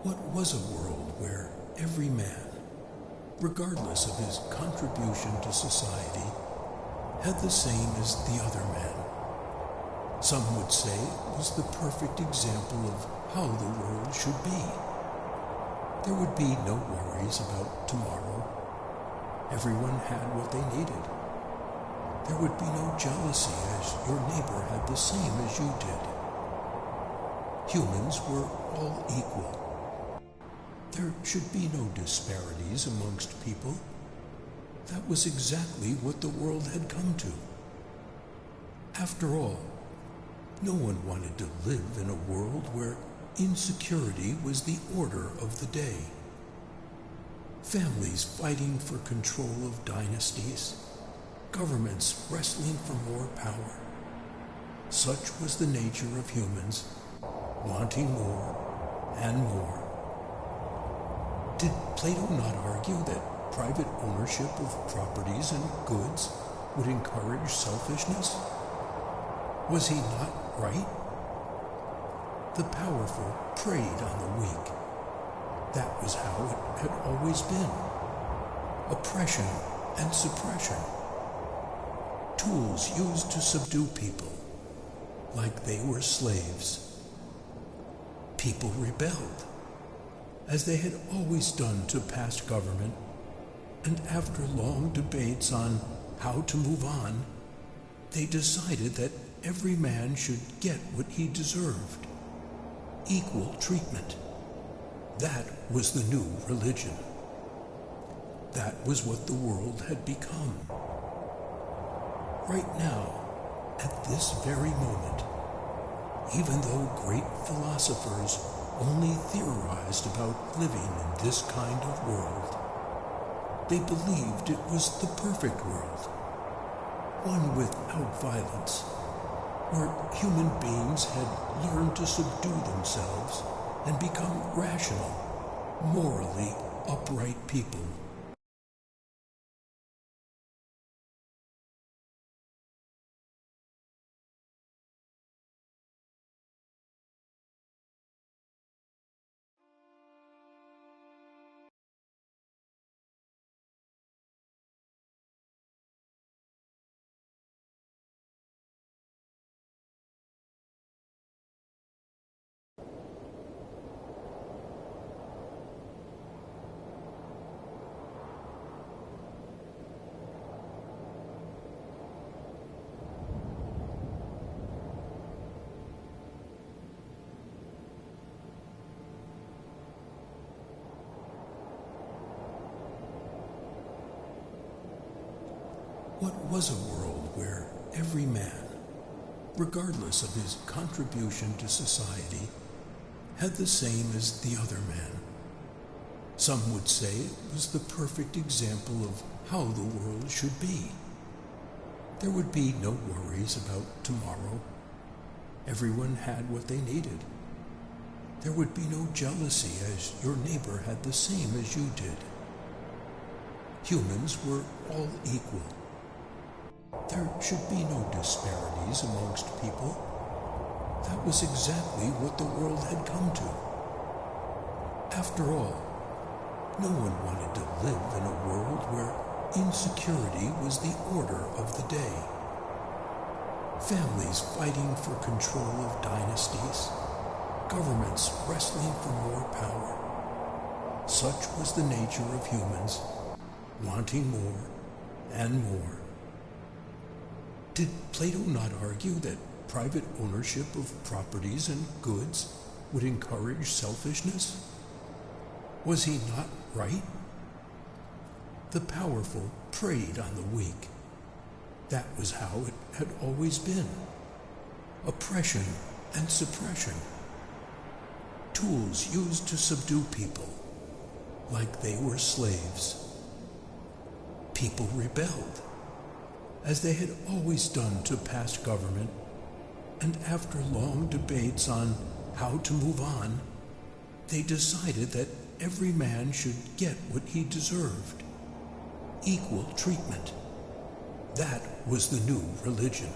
What was a world where every man, regardless of his contribution to society, had the same as the other man? Some would say it was the perfect example of how the world should be. There would be no worries about tomorrow. Everyone had what they needed. There would be no jealousy as your neighbor had the same as you did. Humans were all equal. There should be no disparities amongst people. That was exactly what the world had come to. After all, no one wanted to live in a world where insecurity was the order of the day. Families fighting for control of dynasties, governments wrestling for more power. Such was the nature of humans, wanting more and more. Did Plato not argue that private ownership of properties and goods would encourage selfishness? Was he not right? The powerful preyed on the weak. That was how it had always been. Oppression and suppression. Tools used to subdue people, like they were slaves. People rebelled, as they had always done to past government, and after long debates on how to move on, they decided that every man should get what he deserved. Equal treatment. That was the new religion. That was what the world had become. Right now, at this very moment, even though great philosophers only theorized about living in this kind of world, they believed it was the perfect world, one without violence, where human beings had learned to subdue themselves and become rational, morally upright people. What was a world where every man, regardless of his contribution to society, had the same as the other man? Some would say it was the perfect example of how the world should be. There would be no worries about tomorrow. Everyone had what they needed. There would be no jealousy as your neighbor had the same as you did. Humans were all equal. There should be no disparities amongst people. That was exactly what the world had come to. After all, no one wanted to live in a world where insecurity was the order of the day. Families fighting for control of dynasties, governments wrestling for more power. Such was the nature of humans, wanting more and more. Did Plato not argue that private ownership of properties and goods would encourage selfishness? Was he not right? The powerful preyed on the weak. That was how it had always been. Oppression and suppression. Tools used to subdue people, like they were slaves. People rebelled, as they had always done to past government, and after long debates on how to move on, they decided that every man should get what he deserved. Equal treatment. That was the new religion.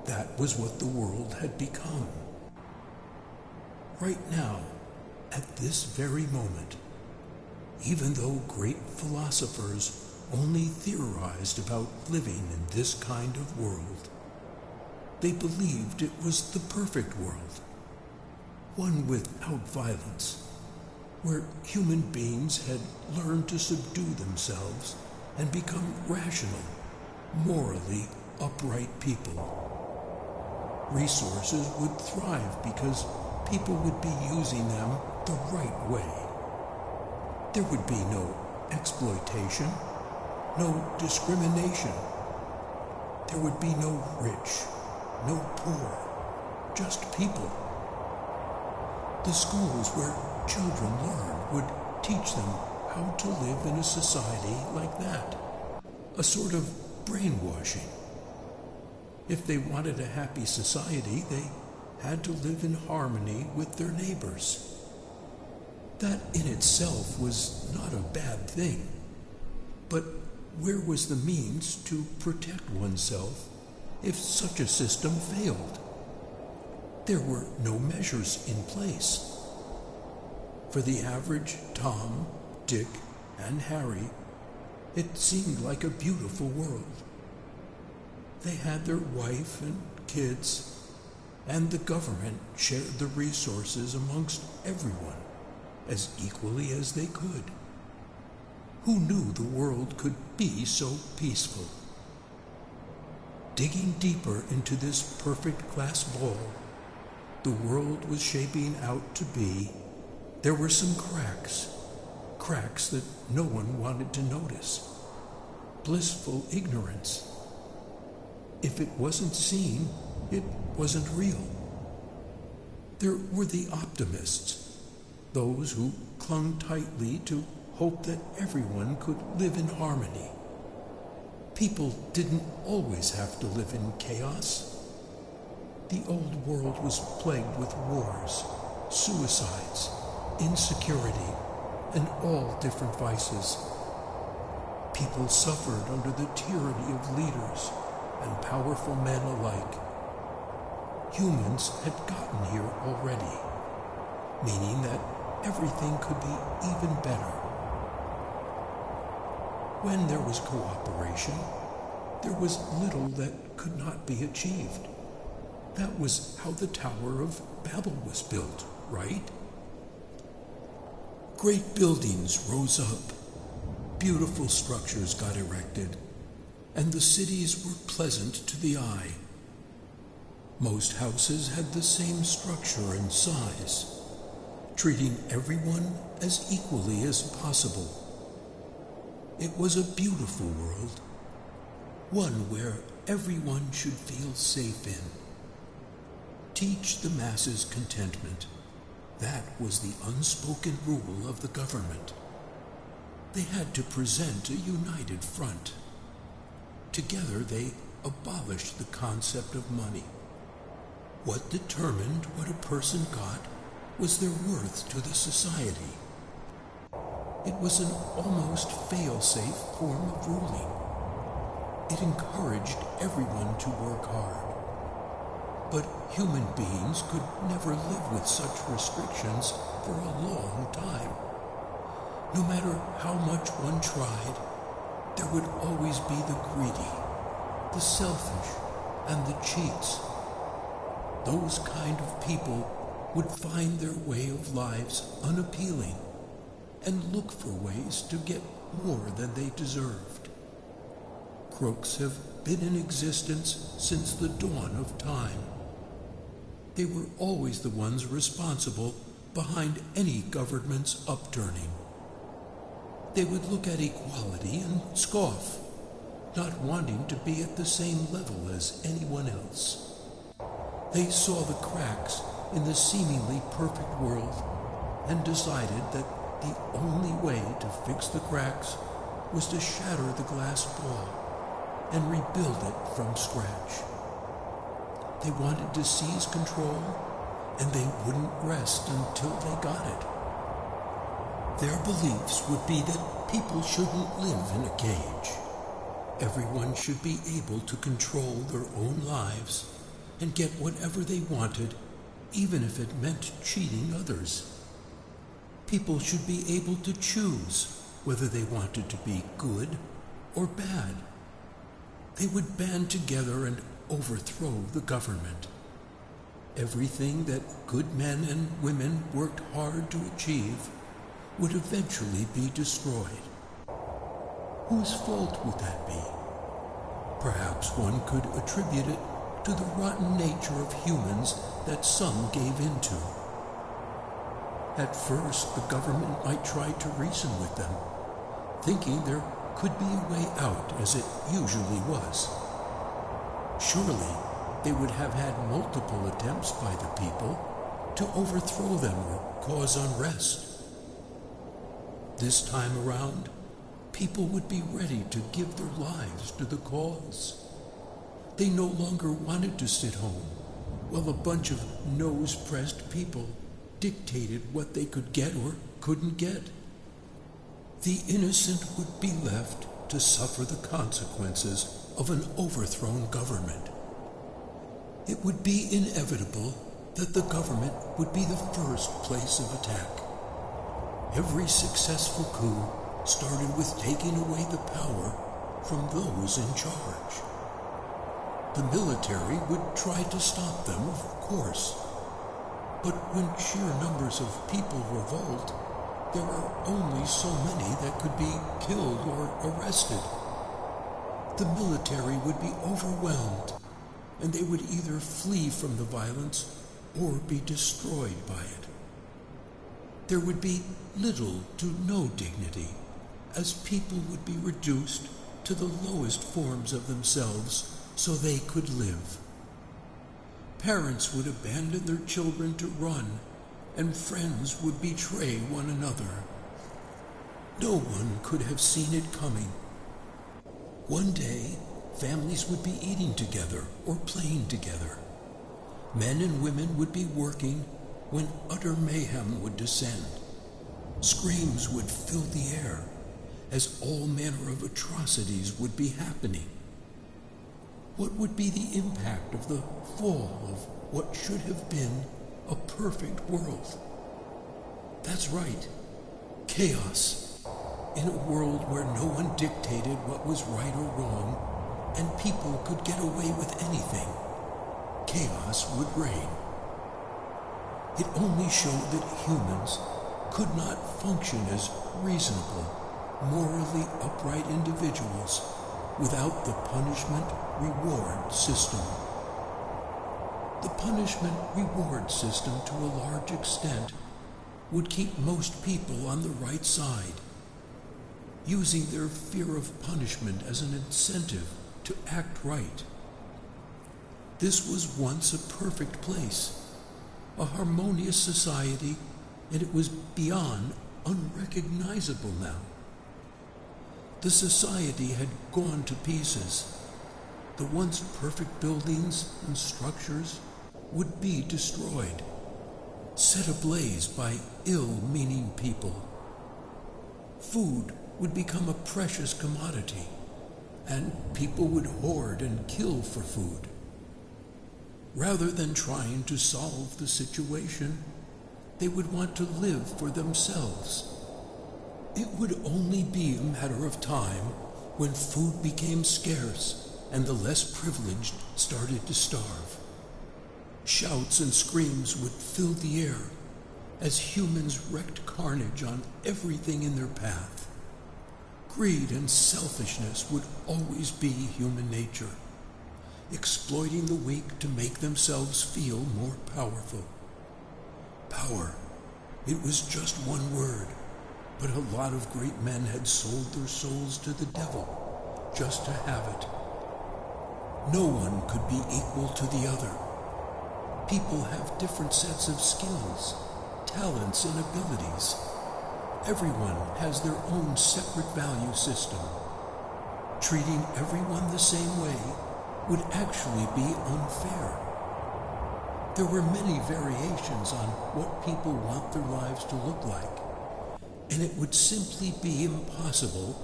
That was what the world had become. Right now, At this very moment, even though great philosophers only theorized about living in this kind of world, they believed it was the perfect world, one without violence, where human beings had learned to subdue themselves and become rational, morally upright people. Resources would thrive because people would be using them the right way. There would be no exploitation, no discrimination. There would be no rich, no poor, just people. The schools where children learn would teach them how to live in a society like that. A sort of brainwashing. If they wanted a happy society, they had to live in harmony with their neighbors. That in itself was not a bad thing. But where was the means to protect oneself if such a system failed? There were no measures in place. For the average Tom, Dick, and Harry, it seemed like a beautiful world. They had their wife and kids, and the government shared the resources amongst everyone as equally as they could. Who knew the world could be so peaceful? Digging deeper into this perfect glass ball the world was shaping out to be, there were some cracks that no one wanted to notice. Blissful ignorance. If it wasn't seen, it wasn't real. There were the optimists, those who clung tightly to hope that everyone could live in harmony. People didn't always have to live in chaos. The old world was plagued with wars, suicides, insecurity, and all different vices. People suffered under the tyranny of leaders and powerful men alike. Humans had gotten here already, meaning that everything could be even better. When there was cooperation, there was little that could not be achieved. That was how the Tower of Babel was built, right? Great buildings rose up, beautiful structures got erected, and the cities were pleasant to the eye. Most houses had the same structure and size, treating everyone as equally as possible. It was a beautiful world, one where everyone should feel safe in. Teach the masses contentment. That was the unspoken rule of the government. They had to present a united front. Together they abolished the concept of money. What determined what a person got was their worth to the society. It was an almost fail-safe form of ruling. It encouraged everyone to work hard. But human beings could never live with such restrictions for a long time. No matter how much one tried, there would always be the greedy, the selfish, and the cheats. Those kind of people would find their way of lives unappealing and look for ways to get more than they deserved. Crooks have been in existence since the dawn of time. They were always the ones responsible behind any government's upturning. They would look at equality and scoff, not wanting to be at the same level as anyone else. They saw the cracks in the seemingly perfect world and decided that the only way to fix the cracks was to shatter the glass ball and rebuild it from scratch. They wanted to seize control, and they wouldn't rest until they got it. Their beliefs would be that people shouldn't live in a cage. Everyone should be able to control their own lives and get whatever they wanted, even if it meant cheating others. People should be able to choose whether they wanted to be good or bad. They would band together and overthrow the government. Everything that good men and women worked hard to achieve would eventually be destroyed. Whose fault would that be? Perhaps one could attribute it to the rotten nature of humans that some gave into. At first, the government might try to reason with them, thinking there could be a way out, as it usually was. Surely, they would have had multiple attempts by the people to overthrow them or cause unrest. This time around, people would be ready to give their lives to the cause. They no longer wanted to sit home while a bunch of nose-pressed people dictated what they could get or couldn't get. The innocent would be left to suffer the consequences of an overthrown government. It would be inevitable that the government would be the first place of attack. Every successful coup started with taking away the power from those in charge. The military would try to stop them, of course. But when sheer numbers of people revolt, there are only so many that could be killed or arrested. The military would be overwhelmed, and they would either flee from the violence or be destroyed by it. There would be little to no dignity, as people would be reduced to the lowest forms of themselves so they could live. Parents would abandon their children to run, and friends would betray one another. No one could have seen it coming. One day, families would be eating together or playing together. Men and women would be working when utter mayhem would descend. Screams would fill the air as all manner of atrocities would be happening. What would be the impact of the fall of what should have been a perfect world? That's right, chaos. In a world where no one dictated what was right or wrong, and people could get away with anything, chaos would reign. It only showed that humans could not function as reasonable, morally upright individuals without the punishment-reward system. The punishment-reward system, to a large extent, would keep most people on the right side, using their fear of punishment as an incentive to act right. This was once a perfect place, a harmonious society, and it was beyond unrecognizable now. The society had gone to pieces. The once perfect buildings and structures would be destroyed, set ablaze by ill-meaning people. Food would become a precious commodity, and people would hoard and kill for food. Rather than trying to solve the situation, they would want to live for themselves. It would only be a matter of time when food became scarce and the less privileged started to starve. Shouts and screams would fill the air as humans wreaked carnage on everything in their path. Greed and selfishness would always be human nature, exploiting the weak to make themselves feel more powerful. Power, it was just one word, but a lot of great men had sold their souls to the devil just to have it. No one could be equal to the other. People have different sets of skills, talents, and abilities. Everyone has their own separate value system. Treating everyone the same way would actually be unfair. There were many variations on what people want their lives to look like, and it would simply be impossible